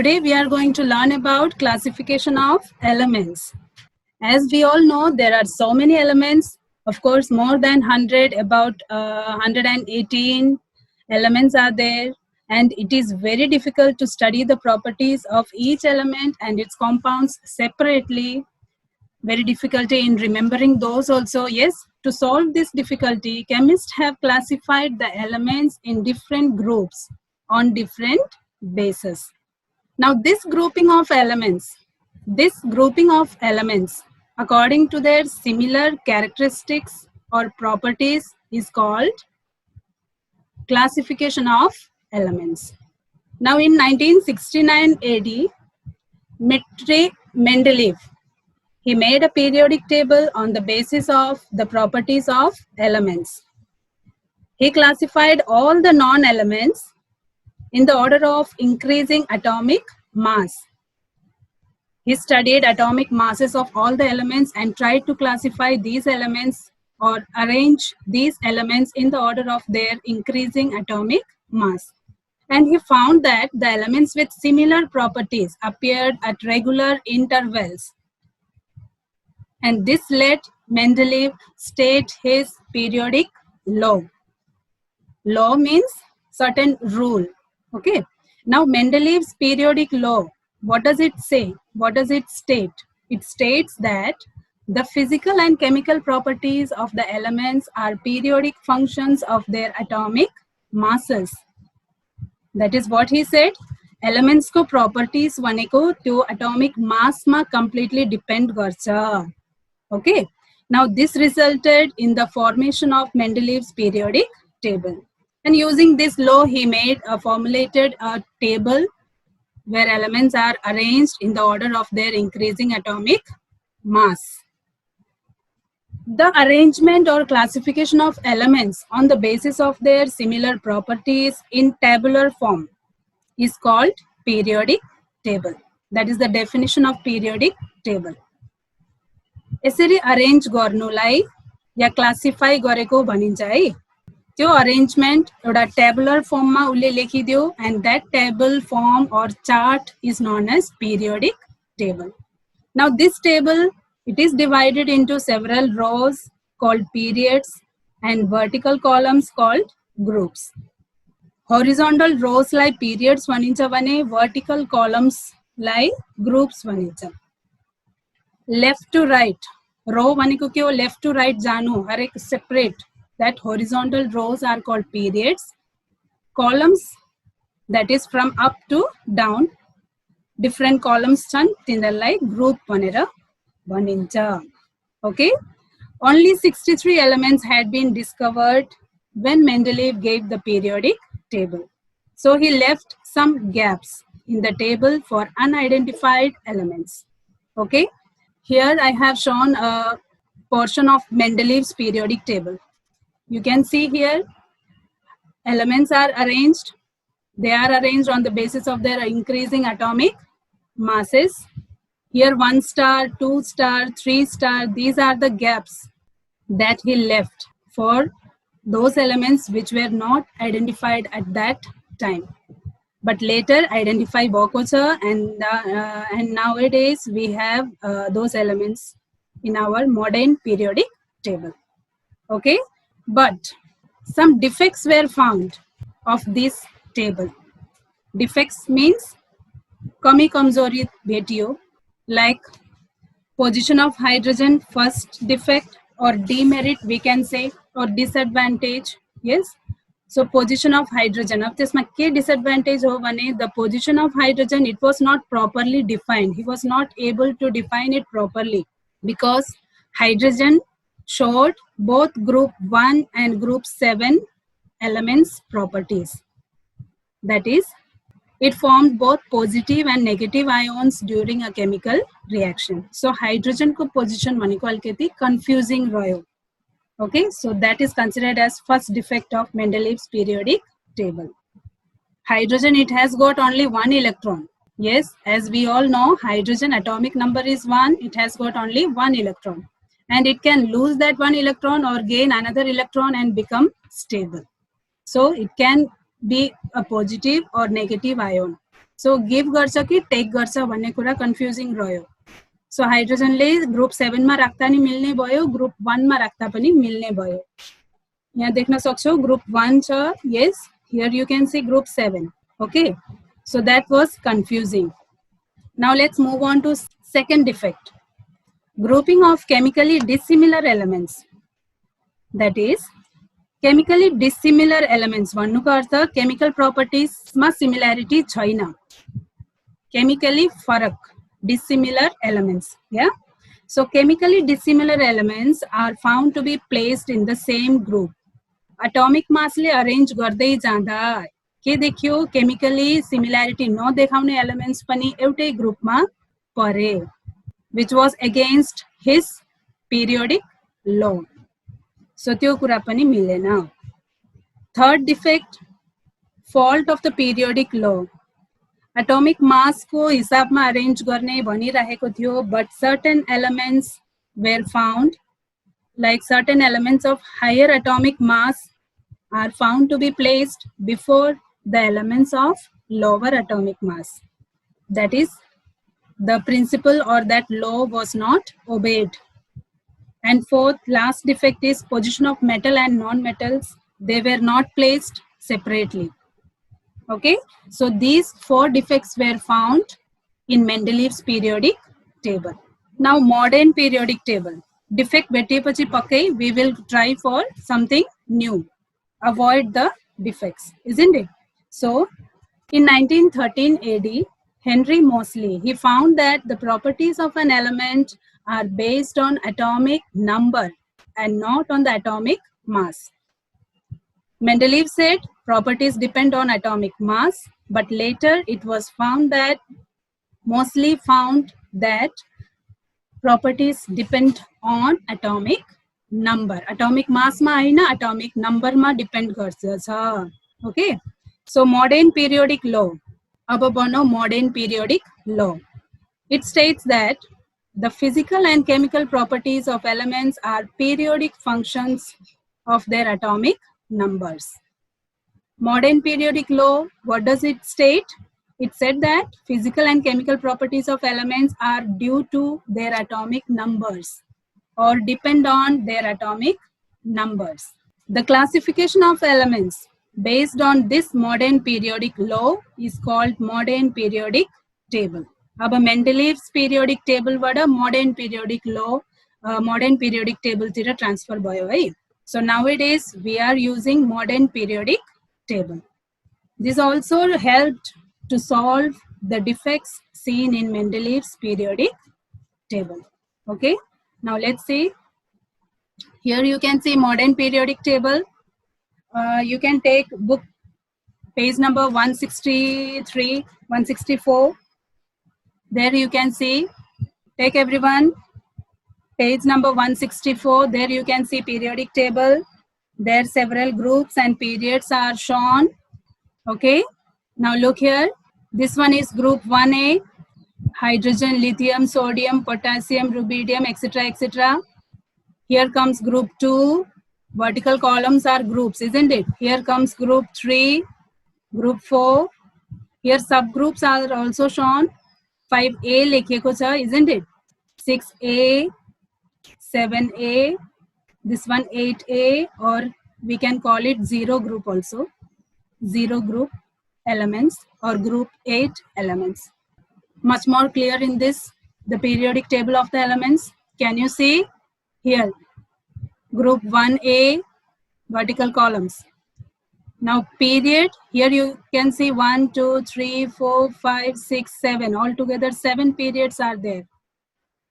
today we are going to learn about classification of elements. As we all know, there are so many elements, of course, more than 100, about 118 elements are there, and it is very difficult to study the properties of each element and its compounds separately. Very difficulty in remembering those also. Yes, to solve this difficulty, chemists have classified the elements in different groups on different bases. Now this grouping of elements, according to their similar characteristics or properties is called classification of elements. Now in 1969 AD, Dmitry Mendeleev, he made a periodic table on the basis of the properties of elements. He classified all the non-elements in the order of increasing atomic mass. He studied atomic masses of all the elements and tried to classify these elements or arrange these elements in the order of their increasing atomic mass. And he found that the elements with similar properties appeared at regular intervals. And this let Mendeleev state his periodic law. Law means certain rule. Okay. Now Mendeleev's periodic law, what does it say? What does it state? It states that the physical and chemical properties of the elements are periodic functions of their atomic masses. That is what he said. Elements ko properties vaneko त्यो atomic mass ma completely depend garcha. Okay. Now this resulted in the formation of Mendeleev's periodic table. And using this law, he formulated a table where elements are arranged in the order of their increasing atomic mass. The arrangement or classification of elements on the basis of their similar properties in tabular form is called periodic table. That is the definition of periodic table. यसरी arrange गर्नुलाई या classify गरेको भनिन्छ है. त्यो arrangement एउटा tabular फर्ममा उले लेखिदियो and that table form or chart is known as periodic table. Now this table, it is divided into several rows called periods and vertical columns called groups. Horizontal rows lie periods भनिन्छ भने vertical columns लाई groups भनिन्छ. Left to right, row भनेको के हो? Left to right जानु, हरेक separate. That horizontal rows are called periods. Columns, that is from up to down, different columns छन्, तिनीहरुलाई group भनेर भनिन्छ. Okay. Only 63 elements had been discovered when Mendeleev gave the periodic table. So he left some gaps in the table for unidentified elements. Okay. Here I have shown a portion of Mendeleev's periodic table. You can see here elements are arranged. They are arranged on the basis of their increasing atomic masses. Here 1 star, 2 star, 3 star, these are the gaps that he left for those elements which were not identified at that time. But later identify भएको छ and nowadays we have those elements in our modern periodic table. Okay, but some defects were found of this table. Defects means कमी कमजोरी भेटियो, like position of hydrogen, first defect or demerit we can say, or disadvantage. Yes. So position of hydrogen, अब त्यसमा के disadvantage हो भने the position of hydrogen, it was not properly defined. He was not able to define it properly because hydrogen showed both group 1 and group 7 elements properties. That is, it formed both positive and negative ions during a chemical reaction. So hydrogen को position भनेको अलिकति confusing रह्यो. Okay, so that is considered as first defect of Mendeleev's periodic table. Hydrogen, it has got only 1 electron. Yes, as we all know, hydrogen atomic number is 1. It has got only 1 electron. And it can lose that 1 electron or gain another electron and become stable. So it can be a positive or negative ion. So give गर्छ कि take गर्छ भन्ने कुरा confusing रह्यो. So hydrogen ले group 7 मा राख्दा नि मिल्ने भयो, group 1 मा राख्दा पनि मिल्ने भयो. यहाँ देख्न सक्छौ group 1 छ. Yes, here you can see group 7. Okay, so that was confusing. Now let's move on to second defect. Grouping of chemically dissimilar elements. That is, chemically dissimilar elements भन्नुको अर्थ chemical properties मा similarity छैन. Chemically फरक, dissimilar elements. Yeah. So chemically dissimilar elements are found to be placed in the same group. Atomic mass ले arrange गर्दै जाँदा के देखियो, chemically similarity नदेखाउने elements पनि एउटै group मा परे, which was against his periodic law. So त्यो कुरा पनि मिलेन. Third defect, fault of the periodic law. Atomic mass को हिसाबमा arrange गर्ने भनिरहेको थियो, but certain elements were found, like certain elements of higher atomic mass are found to be placed before the elements of lower atomic mass. That is, the principle or that law was not obeyed. And fourth, last defect is position of metal and non-metals. They were not placed separately. Okay, so these 4 defects were found in Mendeleev's periodic table. Now modern periodic table. Defect भेटेपछि पक्कै we will try for something new. Avoid the defects, isn't it? So in 1913 AD, Henry Moseley, he found that the properties of an element are based on atomic number and not on the atomic mass. Mendeleev said properties depend on atomic mass, but later it was found that Moseley found that properties depend on atomic number. Atomic mass ma haina, atomic number ma depend गर्छ. Okay, so modern periodic law. अब बनाऊ modern periodic law. It states that the physical and chemical properties of elements are periodic functions of their atomic numbers. Modern periodic law, what does it state? It said that physical and chemical properties of elements are due to their atomic numbers or depend on their atomic numbers. The classification of elements based on this modern periodic law is called modern periodic table. अब Mendeleev's periodic table बाट modern periodic law, modern periodic table तिर transfer भयो है. So nowadays we are using modern periodic table. This also helped to solve the defects seen in Mendeleev's periodic table. Okay, now let's see. Here you can see modern periodic table. You can take book page number 163, 164. There you can see, take everyone, page number 164. There you can see periodic table. There several groups and periods are shown. Okay, now look here. This one is group 1A, hydrogen, lithium, sodium, potassium, rubidium, etc., etc. Here comes group 2. Vertical columns are groups, isn't it? Here comes group 3, group 4. Here subgroups are also shown. 5A लेखेको छ, isn't it? 6A, 7A, this one 8A, or we can call it 0 group also. 0 group elements or group 8 elements. Much more clear in this, the periodic table of the elements. Can you see here? Group 1A, vertical columns. Now period, here you can see 1, 2, 3, 4, 5, 6, 7. Altogether 7 periods are there.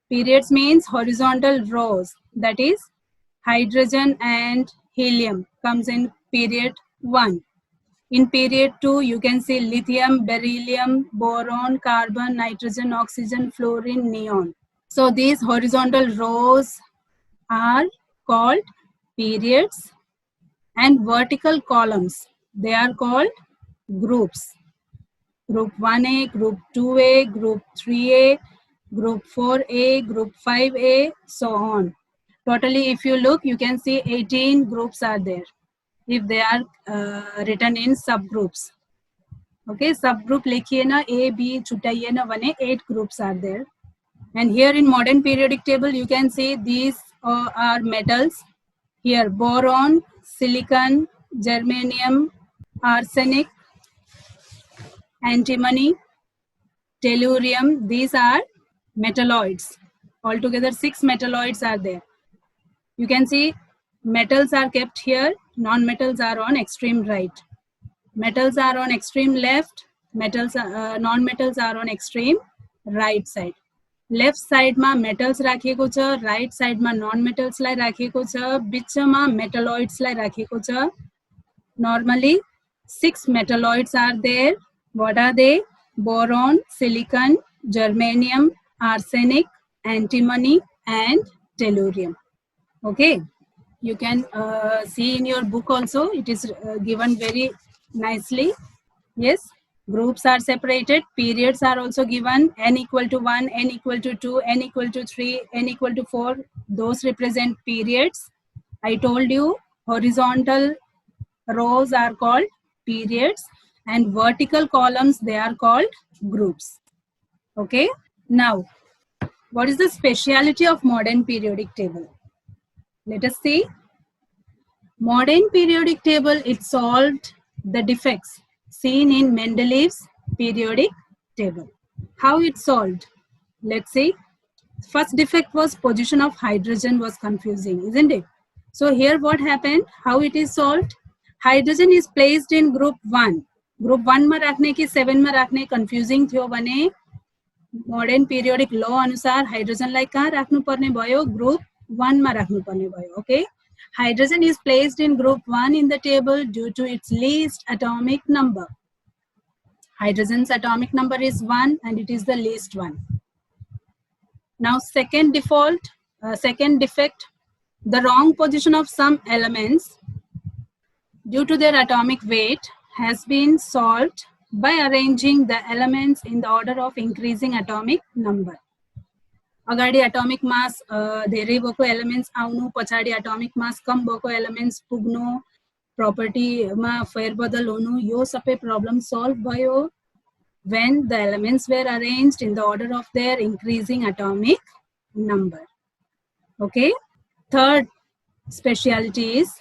Periods means horizontal rows. That is, hydrogen and helium comes in period 1. In period 2, you can see lithium, beryllium, boron, carbon, nitrogen, oxygen, fluorine, neon. So these horizontal rows are called periods, and vertical columns, they are called groups. Group 1A, Group 2A, Group 3A, Group 4A, Group 5A, so on. Totally, if you look, you can see 18 groups are there. if they are written in subgroups. Okay, subgroup likhiye na, A, B, chutaiye na, 1, 8 groups are there. And here in modern periodic table, you can see these are metals. Here, boron, silicon, germanium, arsenic, antimony, tellurium. These are metalloids. Altogether, 6 metalloids are there. You can see metals are kept here, non-metals are on extreme right. Metals are on extreme left, non-metals are on extreme right side. Left साइडमा metals राखिएको छ, right साइडमा none मेटल्सलाई राखिएको छ, बिचमा मेटलोइड्सलाई राखिएको छ. Normally 6 metalloids are there. What are they? Boron, silicon, germanium, arsenic, antimony and tellurium. Okay, you can see in your book also, it is given very nicely. Yes, groups are separated, periods are also given, n equal to 1, n equal to 2, n equal to 3, n equal to 4. Those represent periods. I told you horizontal rows are called periods and vertical columns, they are called groups. Okay, now what is the speciality of modern periodic table? Let us see. Modern periodic table, it solved the defects seen in Mendeleev's periodic table. How it solved? Let's see. First defect was position of hydrogen was confusing, isn't it? So here what happened? How it is solved? Hydrogen is placed in group 1. Group 1 मा राख्ने कि 7 मा राख्ने confusing थियो भने modern periodic law अनुसार hydrogen लाई कहाँ राख्नु पर्ने भयो? Group 1 मा राख्नु पर्ने भयो. Okay? Hydrogen is placed in group 1 in the table due to its least atomic number. Hydrogen's atomic number is 1 and it is the least one. Now second defect, the wrong position of some elements due to their atomic weight has been solved by arranging the elements in the order of increasing atomic number. अगाडि atomic mass धेरै भएको elements आउनु, पछाडी atomic mass कम भएको elements पुग्नु, प्रॉपर्टीमा फेरबदल हुनु, यो सबै प्रॉब्लम सॉल्व भयो when the elements were arranged in the order of their increasing atomic number. Okay, third speciality is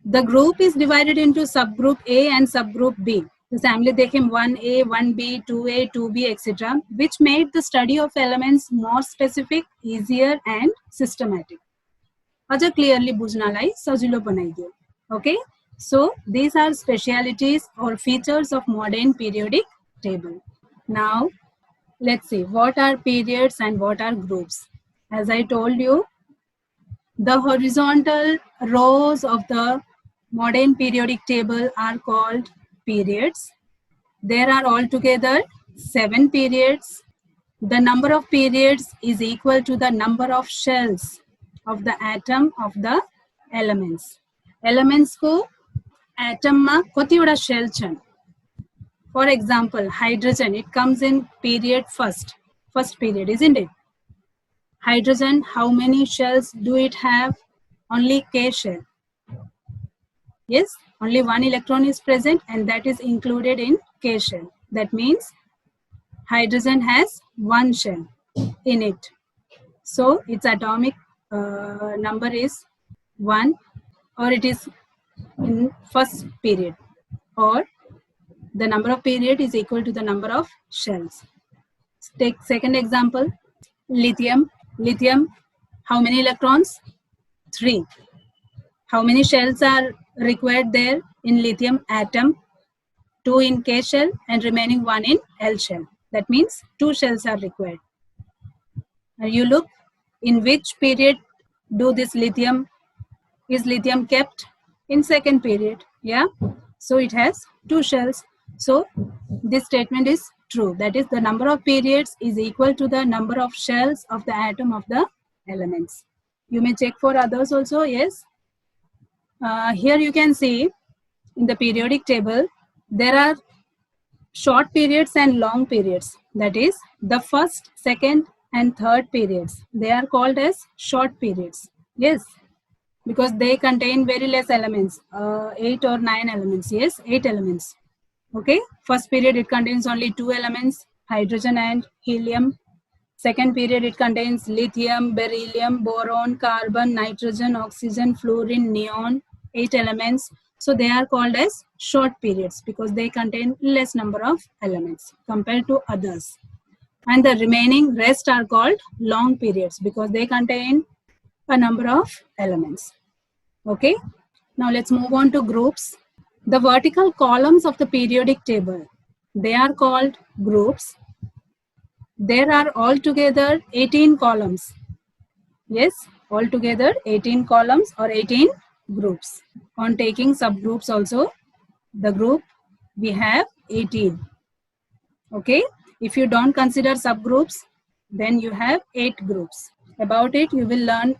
the group is divided into subgroup A and subgroup B. The family देखें 1A, 1B, 2A, 2B, etc., which made the study of elements more specific, easier and systematic. अझ clearly बुझ्नलाई सजिलो बनाइदियो. Okay, so these are specialities or features of modern periodic table. Now let's see what are periods and what are groups. As I told you, the horizontal rows of the modern periodic table are called periods. There are altogether 7 periods. The number of periods is equal to the number of shells of the atom of the elements. Elements को atom मा कतिवटा shell छन्? For example, hydrogen, it comes in period first period, isn't it? Hydrogen, how many shells do it have? Only K shell. Yes, only one electron is present and that is included in K shell. That means hydrogen has one shell in it. So its atomic number is 1, or it is in first period, or the number of period is equal to the number of shells. Take second example, lithium. Lithium, how many electrons? 3. How many shells are required there in lithium atom? 2 in K shell and remaining 1 in L shell. That means 2 shells are required. Now you look in which period do this lithium, is lithium kept? In second period. Yeah, so it has 2 shells. So this statement is true. That is, the number of periods is equal to the number of shells of the atom of the elements. You may check for others also. Yes. Here you can see in the periodic table, there are short periods and long periods. That is, the first, second and third periods. They are called as short periods. Yes. because they contain very less elements, 8 or 9 elements. Yes, 8 elements. Okay, first period it contains only 2 elements, hydrogen and helium. Second period it contains lithium, beryllium, boron, carbon, nitrogen, oxygen, fluorine, neon, 8 elements. So they are called as short periods because they contain less number of elements compared to others. And the remaining rest are called long periods because they contain a number of elements. Okay, now let's move on to groups. The vertical columns of the periodic table, they are called groups. There are altogether 18 columns. Yes, altogether 18 columns or 18 groups. On taking subgroups also, the group we have 18. Okay, if you don't consider subgroups, then you have 8 groups. About it, you will learn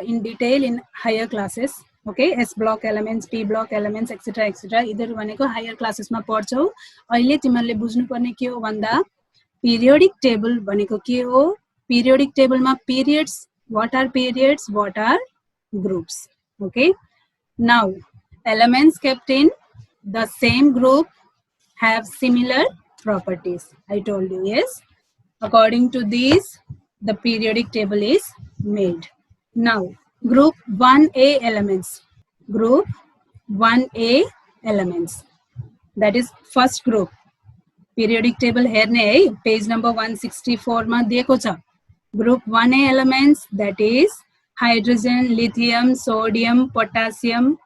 in detail in higher classes. Okay, S block elements, P block elements, etc. etc. इधर भनेको higher classes मा पढ्छौ. अहिले तिमीहरूले बुझ्नुपर्ने के हो भन्दा periodic table भनेको के हो? Periodic table मा periods, what are periods, what are groups? Okay, now elements kept in the same group have similar properties. I told you, yes. According to these, the periodic table is made. Now, group 1A elements. Group 1A elements. That is first group. Periodic table here page number 164 ma dekho cha. Group 1A elements, that is hydrogen, lithium, sodium, potassium.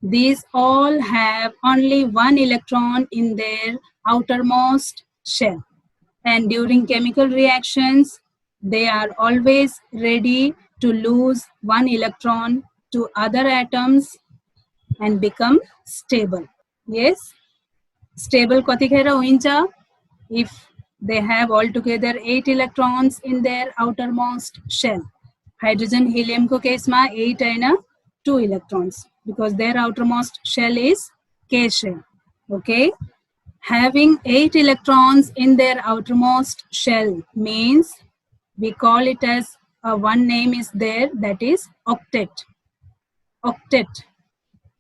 These all have only one electron in their outermost shell. And during chemical reactions, they are always ready to lose one electron to other atoms and become stable. Yes, stable katikera hoincha if they have altogether 8 electrons in their outermost shell. Hydrogen, helium ko case ma 8 aina 2 electrons because their outermost shell is K shell. Okay. Having 8 electrons in their outermost shell means we call it as one name is there, that is octet. Octet.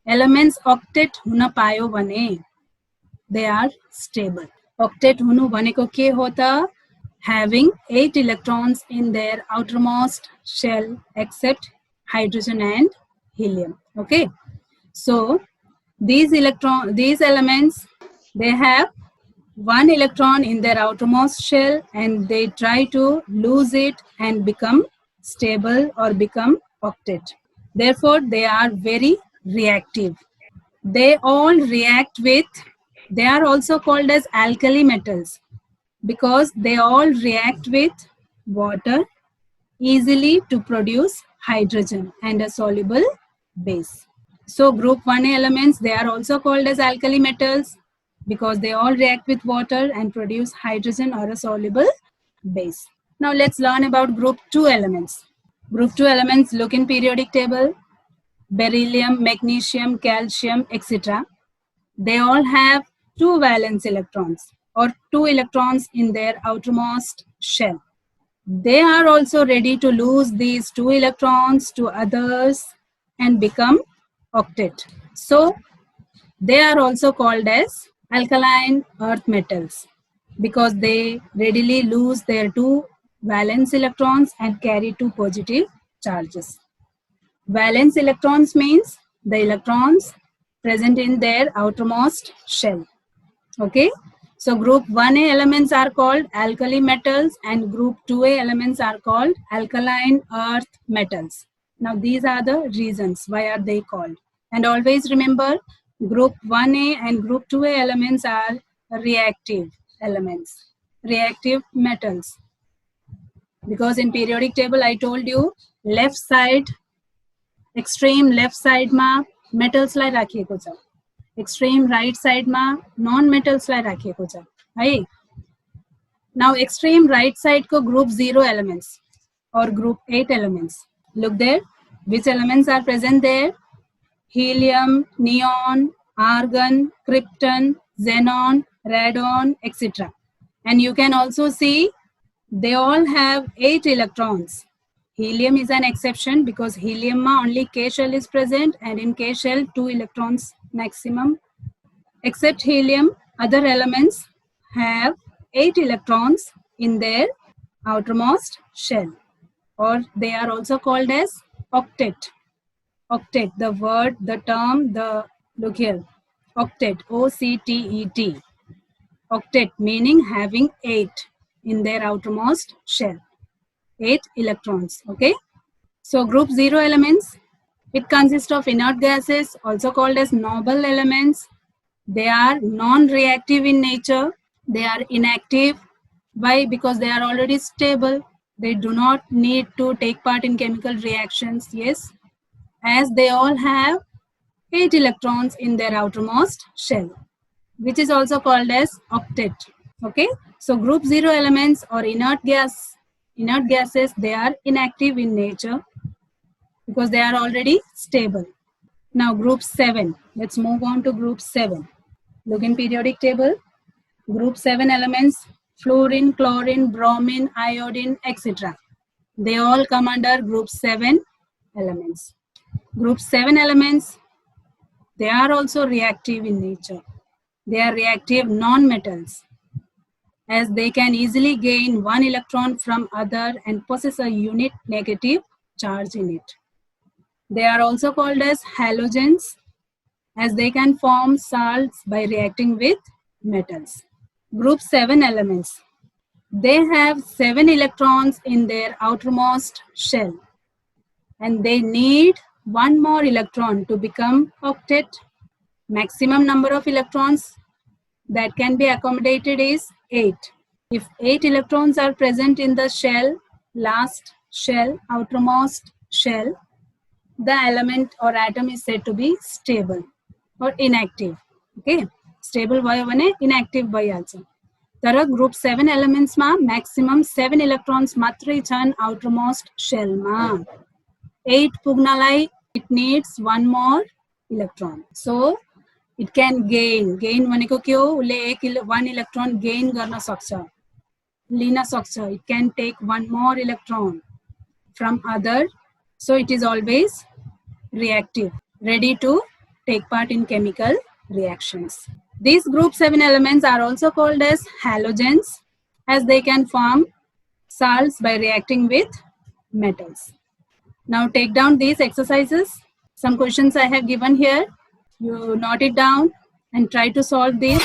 Elements octet huna payo bhane they are stable. Octet hunu bhaneko ke hota? Having 8 electrons in their outermost shell except hydrogen and helium. Okay. So these elements, they have one electron in their outermost shell and they try to lose it and become stable or become octet. Therefore, they are very reactive. They all react with, they are also called as alkali metals because they all react with water easily to produce hydrogen and a soluble base. So group 1A elements, they are also called as alkali metals because they all react with water and produce hydrogen or a soluble base. Now let's learn about group 2 elements. Group 2 elements look in periodic table, beryllium, magnesium, calcium, etc. They all have 2 valence electrons or 2 electrons in their outermost shell. They are also ready to lose these 2 electrons to others and become octet. So they are also called as alkaline earth metals because they readily lose their 2 valence electrons and carry 2 positive charges. Valence electrons means the electrons present in their outermost shell. Okay. So group 1A elements are called alkali metals and group 2A elements are called alkaline earth metals. Now these are the reasons why are they called. And always remember, group 1A and group 2A elements are reactive elements, reactive metals. Because in periodic table I told you left side, extreme left side ma metals lai राखिएको छ. Extreme right side ma non-metals लाई राखिएको छ है. Now extreme right side को group 0 elements or group 8 elements. Look there, which elements are present there? Helium, neon, argon, krypton, xenon, radon, etc. And you can also see they all have 8 electrons. Helium is an exception because helium ma only K shell is present, and in K shell 2 electrons maximum. Except helium, other elements have 8 electrons in their outermost shell, or they are also called as octet. Octet, the word, the term, look here, octet, O-C-T-E-T. Octet meaning having 8 in their outermost shell, 8 electrons, okay? So group 0 elements, it consists of inert gases, also called as noble elements. They are non-reactive in nature. They are inactive. Why? Because they are already stable. They do not need to take part in chemical reactions, yes, as they all have 8 electrons in their outermost shell, which is also called as octet. Okay, so group 0 elements or inert gases, they are inactive in nature because they are already stable. Now group 7, let's move on to group 7. Look in periodic table. Group 7 elements, fluorine, chlorine, bromine, iodine, etc. They all come under group 7 elements. Group 7 elements, they are also reactive in nature. They are reactive non-metals, as they can easily gain one electron from other and possess a unit negative charge in it. They are also called as halogens, as they can form salts by reacting with metals. Group 7 elements, they have 7 electrons in their outermost shell, and they need one more electron to become octet. Maximum number of electrons that can be accommodated is 8. If 8 electrons are present in the shell, last shell, outermost shell, the element or atom is said to be stable or inactive. Okay, stable by one, inactive by also. तर group 7 elements ma maximum 7 electrons matrai chan outermost shell ma. 8 pugnalai it needs one more electron. So it can gain भनेको के हो, उसले one electron gain गर्न सक्छ, लिन सक्छ. It can take one more electron from other. So it is always reactive, ready to take part in chemical reactions. These group 7 elements are also called as halogens, as they can form salts by reacting with metals. Now take down these exercises. Some questions I have given here. You note it down and try to solve these.